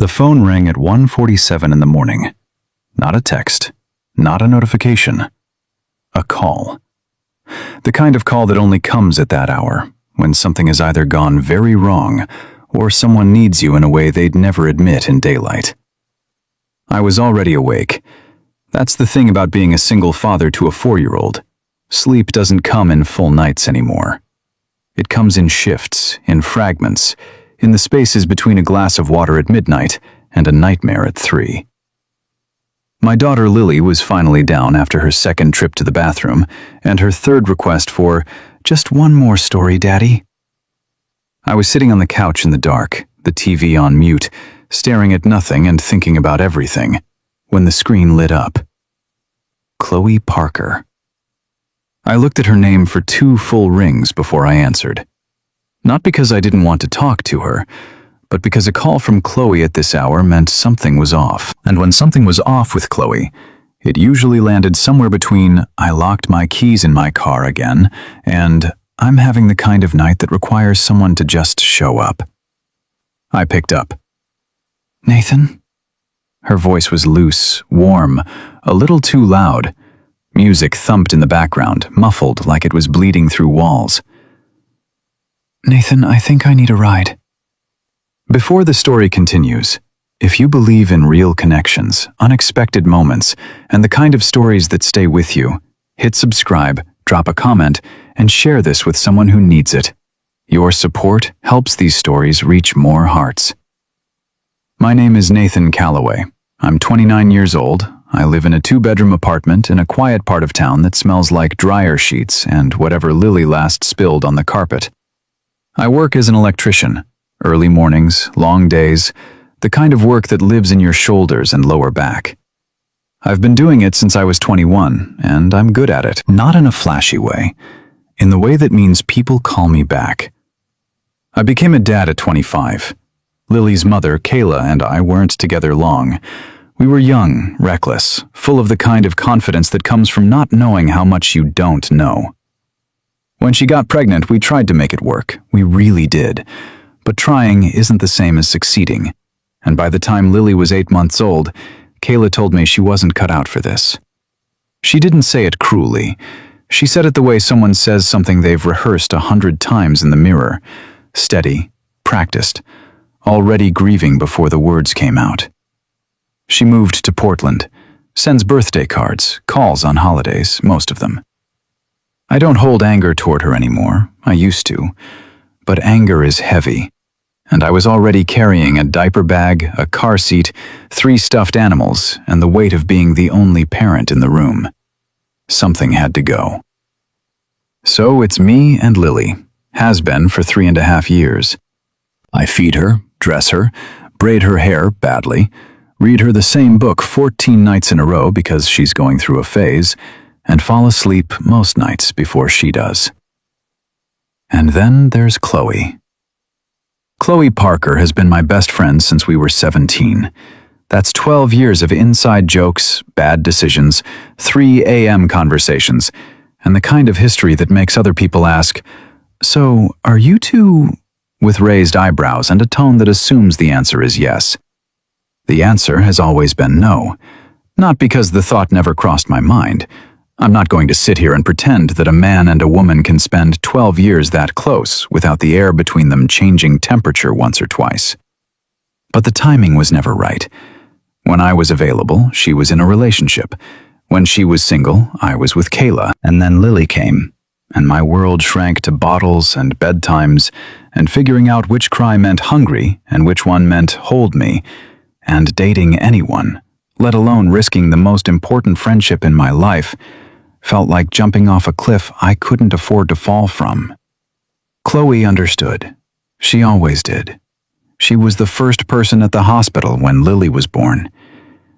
The phone rang at 1:47 in the morning. Not a text, not a notification. A call. The kind of call that only comes at that hour, when something has either gone very wrong or someone needs you in a way they'd never admit in daylight. I was already awake. That's the thing about being a single father to a 4-year-old. Sleep doesn't come in full nights anymore. It comes in shifts, in fragments, in the spaces between a glass of water at midnight and a nightmare at 3. My daughter Lily was finally down after her second trip to the bathroom and her third request for, "Just one more story, Daddy." I was sitting on the couch in the dark, the TV on mute, staring at nothing and thinking about everything, when the screen lit up. Chloe Parker. I looked at her name for 2 full rings before I answered. Not because I didn't want to talk to her, but because a call from Chloe at this hour meant something was off. And when something was off with Chloe, it usually landed somewhere between "I locked my keys in my car again" and "I'm having the kind of night that requires someone to just show up." I picked up. "Nathan?" Her voice was loose, warm, a little too loud. Music thumped in the background, muffled like it was bleeding through walls. "Nathan, I think I need a ride." Before the story continues, if you believe in real connections, unexpected moments, and the kind of stories that stay with you, hit subscribe, drop a comment, and share this with someone who needs it. Your support helps these stories reach more hearts. My name is Nathan Calloway. I'm 29 years old. I live in a 2-bedroom apartment in a quiet part of town that smells like dryer sheets and whatever Lily last spilled on the carpet. I work as an electrician. Early mornings, long days, the kind of work that lives in your shoulders and lower back. I've been doing it since I was 21, and I'm good at it. Not in a flashy way, in the way that means people call me back. I became a dad at 25. Lily's mother, Kayla, and I weren't together long. We were young, reckless, full of the kind of confidence that comes from not knowing how much you don't know. When she got pregnant, we tried to make it work. We really did. But trying isn't the same as succeeding. And by the time Lily was 8 months old, Kayla told me she wasn't cut out for this. She didn't say it cruelly. She said it the way someone says something they've rehearsed 100 times in the mirror. Steady, practiced, already grieving before the words came out. She moved to Portland, sends birthday cards, calls on holidays, most of them. I don't hold anger toward her anymore. I used to. But anger is heavy, and I was already carrying a diaper bag, a car seat, 3 stuffed animals, and the weight of being the only parent in the room. Something had to go. So it's me and Lily, has been for 3.5 years. I feed her, dress her, braid her hair badly, read her the same book 14 nights in a row because she's going through a phase, and fall asleep most nights before she does. And then there's Chloe. Chloe Parker has been my best friend since we were 17. That's 12 years of inside jokes, bad decisions, 3 a.m. conversations, and the kind of history that makes other people ask, "So, are you two?" with raised eyebrows and a tone that assumes the answer is yes. The answer has always been no. Not because the thought never crossed my mind. I'm not going to sit here and pretend that a man and a woman can spend 12 years that close without the air between them changing temperature once or twice. But the timing was never right. When I was available, she was in a relationship. When she was single, I was with Kayla, and then Lily came, and my world shrank to bottles and bedtimes, and figuring out which cry meant hungry and which one meant hold me, and dating anyone, let alone risking the most important friendship in my life, felt like jumping off a cliff I couldn't afford to fall from. Chloe understood. She always did. She was the first person at the hospital when Lily was born.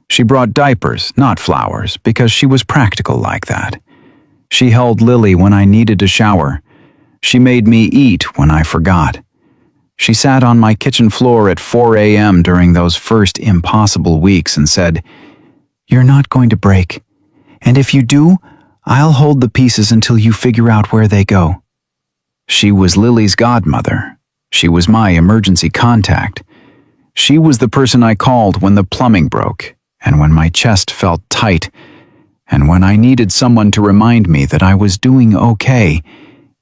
She brought diapers, not flowers, because she was practical like that. She held Lily when I needed a shower. She made me eat when I forgot. She sat on my kitchen floor at 4 a.m. during those first impossible weeks and said, "You're not going to break. And if you do, I'll hold the pieces until you figure out where they go." She was Lily's godmother. She was my emergency contact. She was the person I called when the plumbing broke, and when my chest felt tight, and when I needed someone to remind me that I was doing okay,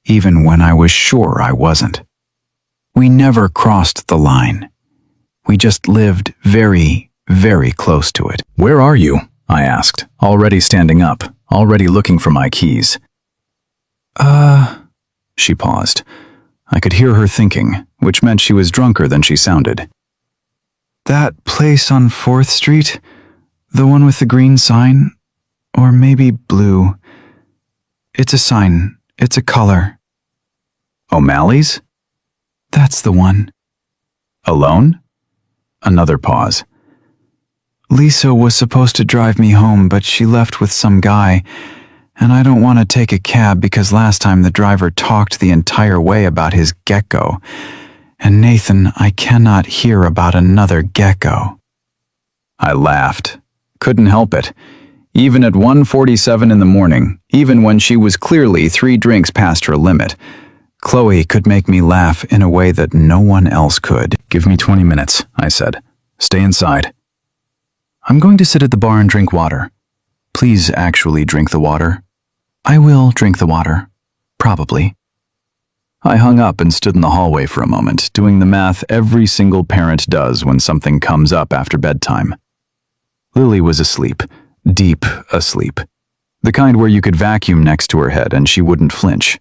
even when I was sure I wasn't. We never crossed the line. We just lived very, very close to it. "Where are you?" I asked, already standing up, already looking for my keys. She paused. I could hear her thinking, which meant she was drunker than she sounded. "That place on 4th Street? The one with the green sign? Or maybe blue. It's a sign. It's a color." "O'Malley's?" "That's the one." "Alone?" Another pause. "Lisa was supposed to drive me home, but she left with some guy, and I don't want to take a cab because last time the driver talked the entire way about his gecko. And Nathan, I cannot hear about another gecko." I laughed. Couldn't help it. Even at 1:47 in the morning, even when she was clearly 3 drinks past her limit, Chloe could make me laugh in a way that no one else could. "Give me 20 minutes, I said. "Stay inside." "I'm going to sit at the bar and drink water." "Please actually drink the water." "I will drink the water. Probably." I hung up and stood in the hallway for a moment, doing the math every single parent does when something comes up after bedtime. Lily was asleep, deep asleep. The kind where you could vacuum next to her head and she wouldn't flinch.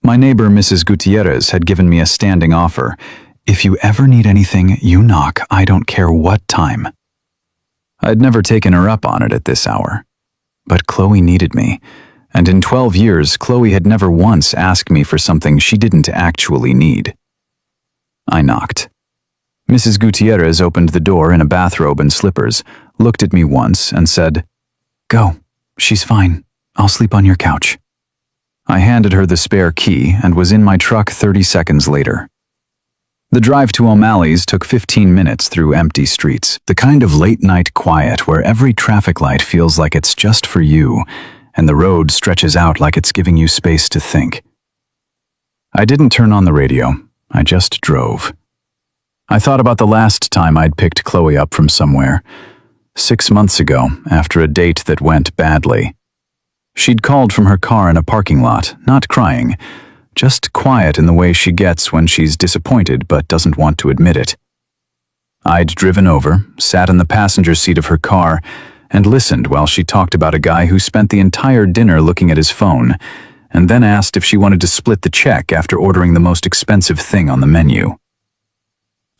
My neighbor, Mrs. Gutierrez, had given me a standing offer. "If you ever need anything, you knock, I don't care what time." I'd never taken her up on it at this hour. But Chloe needed me, and in 12 years, Chloe had never once asked me for something she didn't actually need. I knocked. Mrs. Gutierrez opened the door in a bathrobe and slippers, looked at me once, and said, "Go. She's fine. I'll sleep on your couch." I handed her the spare key and was in my truck 30 seconds later. The drive to O'Malley's took 15 minutes through empty streets, the kind of late-night quiet where every traffic light feels like it's just for you, and the road stretches out like it's giving you space to think. I didn't turn on the radio. I just drove. I thought about the last time I'd picked Chloe up from somewhere. 6 months ago, after a date that went badly. She'd called from her car in a parking lot, not crying, just quiet in the way she gets when she's disappointed but doesn't want to admit it. I'd driven over, sat in the passenger seat of her car, and listened while she talked about a guy who spent the entire dinner looking at his phone, and then asked if she wanted to split the check after ordering the most expensive thing on the menu.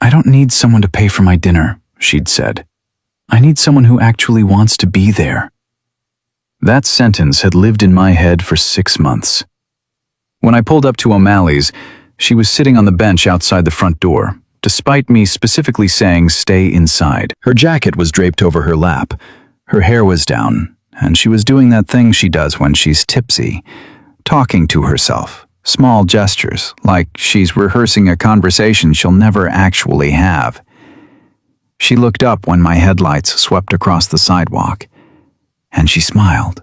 "I don't need someone to pay for my dinner," she'd said. "I need someone who actually wants to be there." That sentence had lived in my head for 6 months. When I pulled up to O'Malley's, she was sitting on the bench outside the front door, despite me specifically saying stay inside. Her jacket was draped over her lap, her hair was down, and she was doing that thing she does when she's tipsy, talking to herself, small gestures, like she's rehearsing a conversation she'll never actually have. She looked up when my headlights swept across the sidewalk, and she smiled.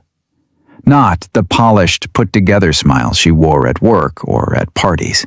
Not the polished, put-together smile she wore at work or at parties.